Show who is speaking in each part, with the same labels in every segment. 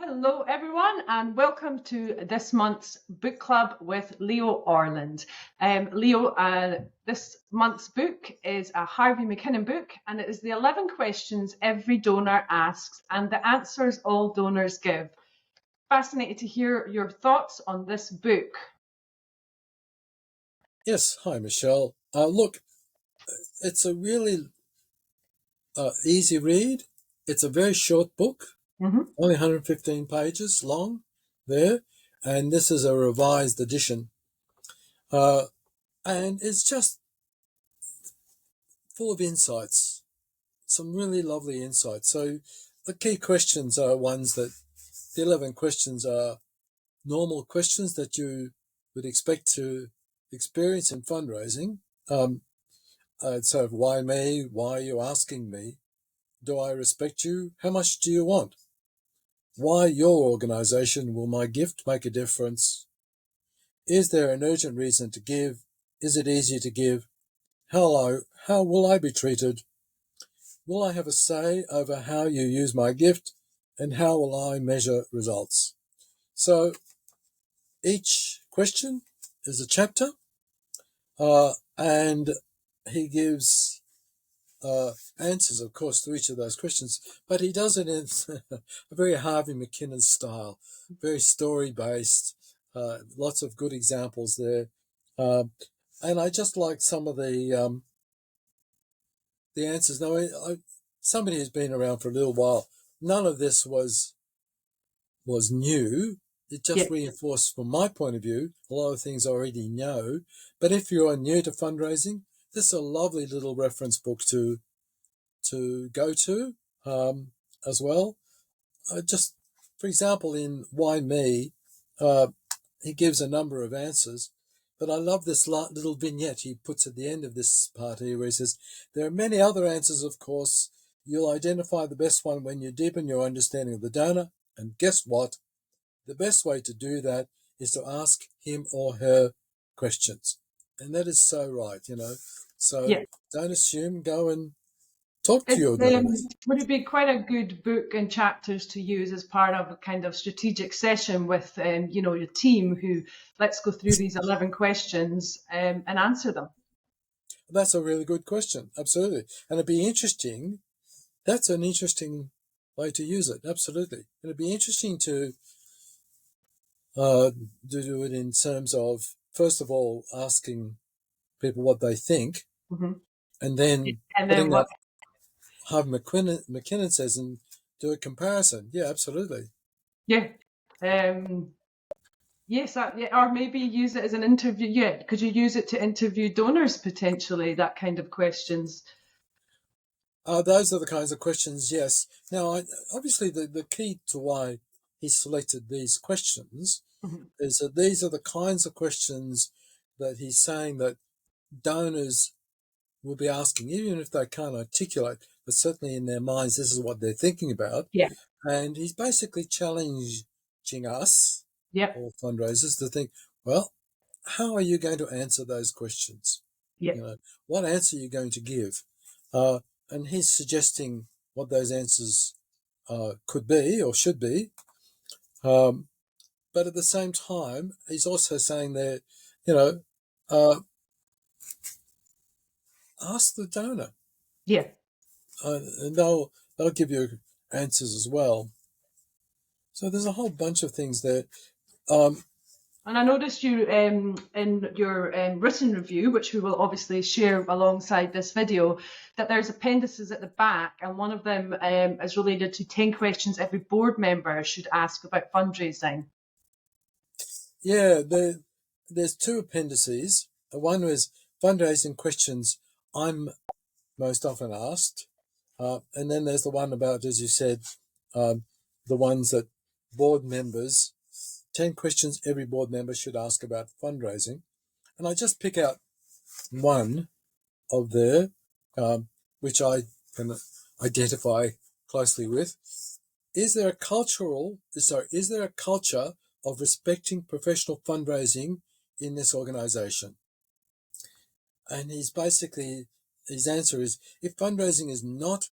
Speaker 1: Hello, everyone, and welcome to this month's book club with Leo Orland. Leo, this month's book is a Harvey McKinnon book, and it is the 11 questions every donor asks and the answers all donors give. Fascinated to hear your thoughts on this book.
Speaker 2: Yes, hi, Michelle. Look, it's a really easy read. It's a very short book, only 115 pages long there, and this is a revised edition. And it's just full of insights, some really lovely insights. So the key questions are ones that the 11 questions are normal questions that you would expect to experience in fundraising. So why me? Why are you asking me? Do I respect you? How much do you want? Why your organisation? Will my gift make a difference? Is there an urgent reason to give? Is it easy to give? How will I be treated? Will I have a say over how you use my gift? And how will I measure results? So each question is a chapter, and he gives answers, of course, to each of those questions, but he does it in a very Harvey McKinnon style, very story-based, lots of good examples there. And I just like some of the answers. Now, somebody who's been around for a little while, none of this was new. It just reinforced, from my point of view, a lot of things I already know. But if you are new to fundraising, this is a lovely little reference book to go to as well. Just for example, in Why Me, he gives a number of answers, but I love this little vignette he puts at the end of this part here where he says, there are many other answers, of course. You'll identify the best one when you deepen your understanding of the donor, and guess what? The best way to do that is to ask him or her questions. And that is so right, So don't assume, go and talk to your donors.
Speaker 1: Would it be quite a good book and chapters to use as part of a kind of strategic session with, your team who let's go through these 11 questions and answer them?
Speaker 2: That's a really good question. Absolutely. And it'd be interesting. That's an interesting way to use it. Absolutely. And it'd be interesting to do it in terms of, first of all, asking people what they think, and then putting
Speaker 1: what?
Speaker 2: that Harvey McKinnon says and do a comparison. Yeah, absolutely.
Speaker 1: Yeah. Yes, or maybe use it as an interview. Yeah, could you use it to interview donors potentially? That kind of questions.
Speaker 2: Those are the kinds of questions, yes. Now, obviously, the key to why he selected these questions is that these are the kinds of questions that he's saying that donors will be asking, even if they can't articulate, but certainly in their minds, this is what they're thinking about.
Speaker 1: Yeah.
Speaker 2: And he's basically challenging us,
Speaker 1: Yeah.
Speaker 2: all fundraisers, to think, well, how are you going to answer those questions?
Speaker 1: Yeah.
Speaker 2: What answer are you going to give? And he's suggesting what those answers could be or should be. But at the same time, he's also saying that, ask the donor.
Speaker 1: Yeah.
Speaker 2: And they'll give you answers as well. So there's a whole bunch of things there.
Speaker 1: And I noticed you in your written review, which we will obviously share alongside this video, that there's appendices at the back, and one of them is related to 10 questions every board member should ask about fundraising.
Speaker 2: Yeah, there's two appendices. One was fundraising questions I'm most often asked. And then there's the one about, as you said, the ones that board members, 10 questions every board member should ask about fundraising. And I just pick out one of there, which I can identify closely with. Is there a culture of respecting professional fundraising in this organization? And his answer is, if fundraising is not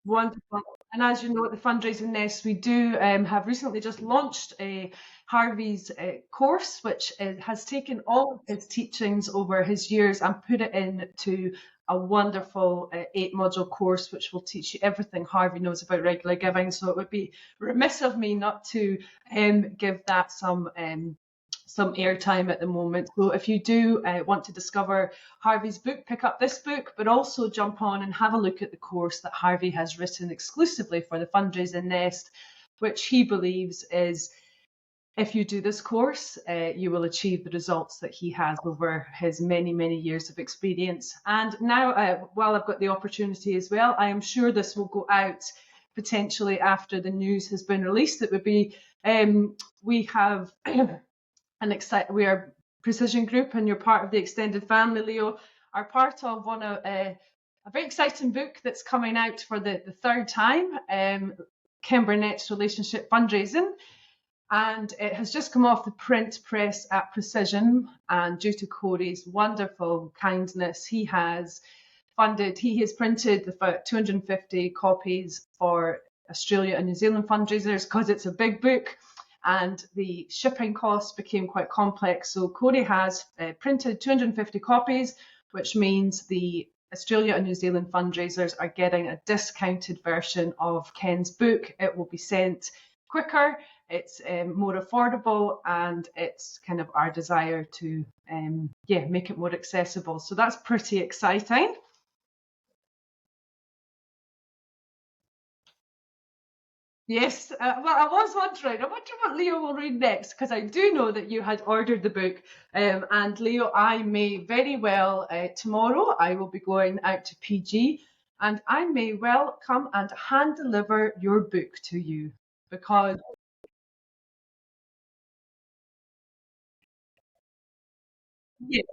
Speaker 1: Wonderful. And as you know, at the Fundraising Nest, we do have recently just launched a Harvey's course, which has taken all of his teachings over his years and put it into a wonderful 8-module course, which will teach you everything Harvey knows about regular giving. So it would be remiss of me not to give that some airtime at the moment. So if you do want to discover Harvey's book, pick up this book, but also jump on and have a look at the course that Harvey has written exclusively for the Fundraising Nest, which he believes is, if you do this course, you will achieve the results that he has over his many, many years of experience. And now, while I've got the opportunity as well, I am sure this will go out potentially after the news has been released. It would be, we have we are Precision Group, and you're part of the extended family, Leo, are part of a very exciting book that's coming out for the third time, Ken Burnett's Relationship Fundraising. And it has just come off the print press at Precision, and due to Corey's wonderful kindness, he has printed about 250 copies for Australia and New Zealand fundraisers, because it's a big book and the shipping costs became quite complex. So Corey has printed 250 copies, which means the Australia and New Zealand fundraisers are getting a discounted version of Ken's book. It will be sent quicker, it's more affordable, and it's kind of our desire to make it more accessible. So that's pretty exciting. Yes, well, I was wondering. I wonder what Leo will read next, because I do know that you had ordered the book. And Leo, I may very well, tomorrow, I will be going out to PG, and I may well come and hand deliver your book to you, because yes,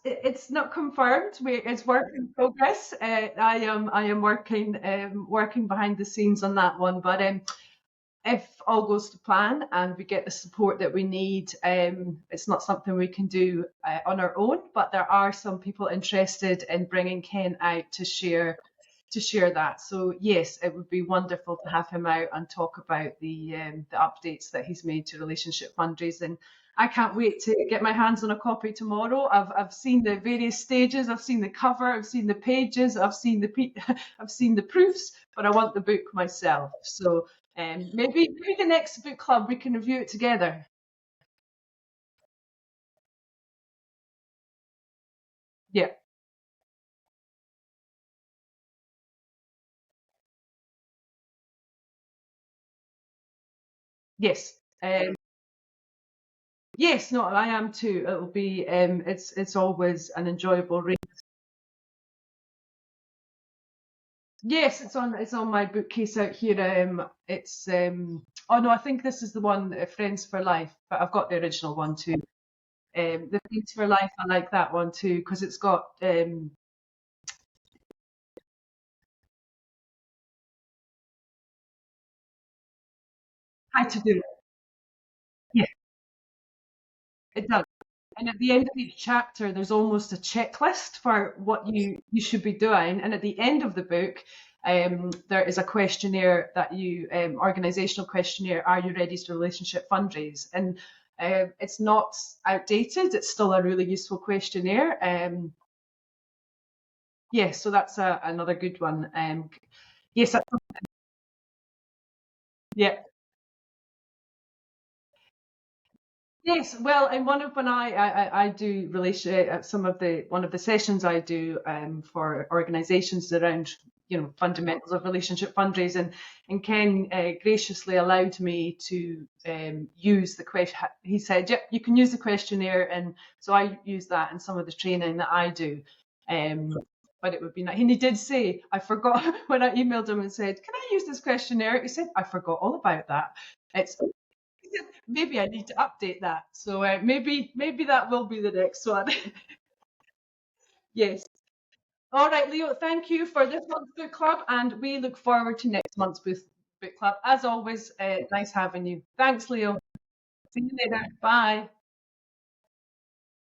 Speaker 1: it's not confirmed. It's work in progress. I am working behind the scenes on that one, but if all goes to plan and we get the support that we need, it's not something we can do on our own. But there are some people interested in bringing Ken out to share that. So yes, it would be wonderful to have him out and talk about the updates that he's made to relationship fundraising. I can't wait to get my hands on a copy tomorrow. I've seen the various stages. I've seen the cover. I've seen the pages. I've seen I've seen the proofs. But I want the book myself. So maybe the next book club we can review it together. Yeah. Yes. Yes. No, I am too. It'll be. It's always an enjoyable read. Yes, it's on my bookcase out here. It's oh no, I think this is the one, Friends for Life, but I've got the original one too. The Friends for Life, I like that one too, because it's got how to do it. Yeah, it does. And at the end of each chapter, there's almost a checklist for what you should be doing. And at the end of the book, there is a questionnaire that organizational questionnaire. Are you ready to relationship fundraise? And it's not outdated. It's still a really useful questionnaire. Yes, so that's another good one. Yes, yeah. Yes, well, and one of when I do relation some of the one of the sessions I do for organisations around fundamentals of relationship fundraising, and Ken graciously allowed me to use the question. He said, "Yep, you can use the questionnaire," and so I use that in some of the training that I do. Um, but it would be nice. And he did say, I forgot when I emailed him and said, "Can I use this questionnaire?" He said, "I forgot all about that." It's maybe I need to update that. So maybe that will be the next one. Yes. All right, Leo, thank you for this month's book club, and we look forward to next month's book club. As always, nice having you. Thanks, Leo. See you later. Bye.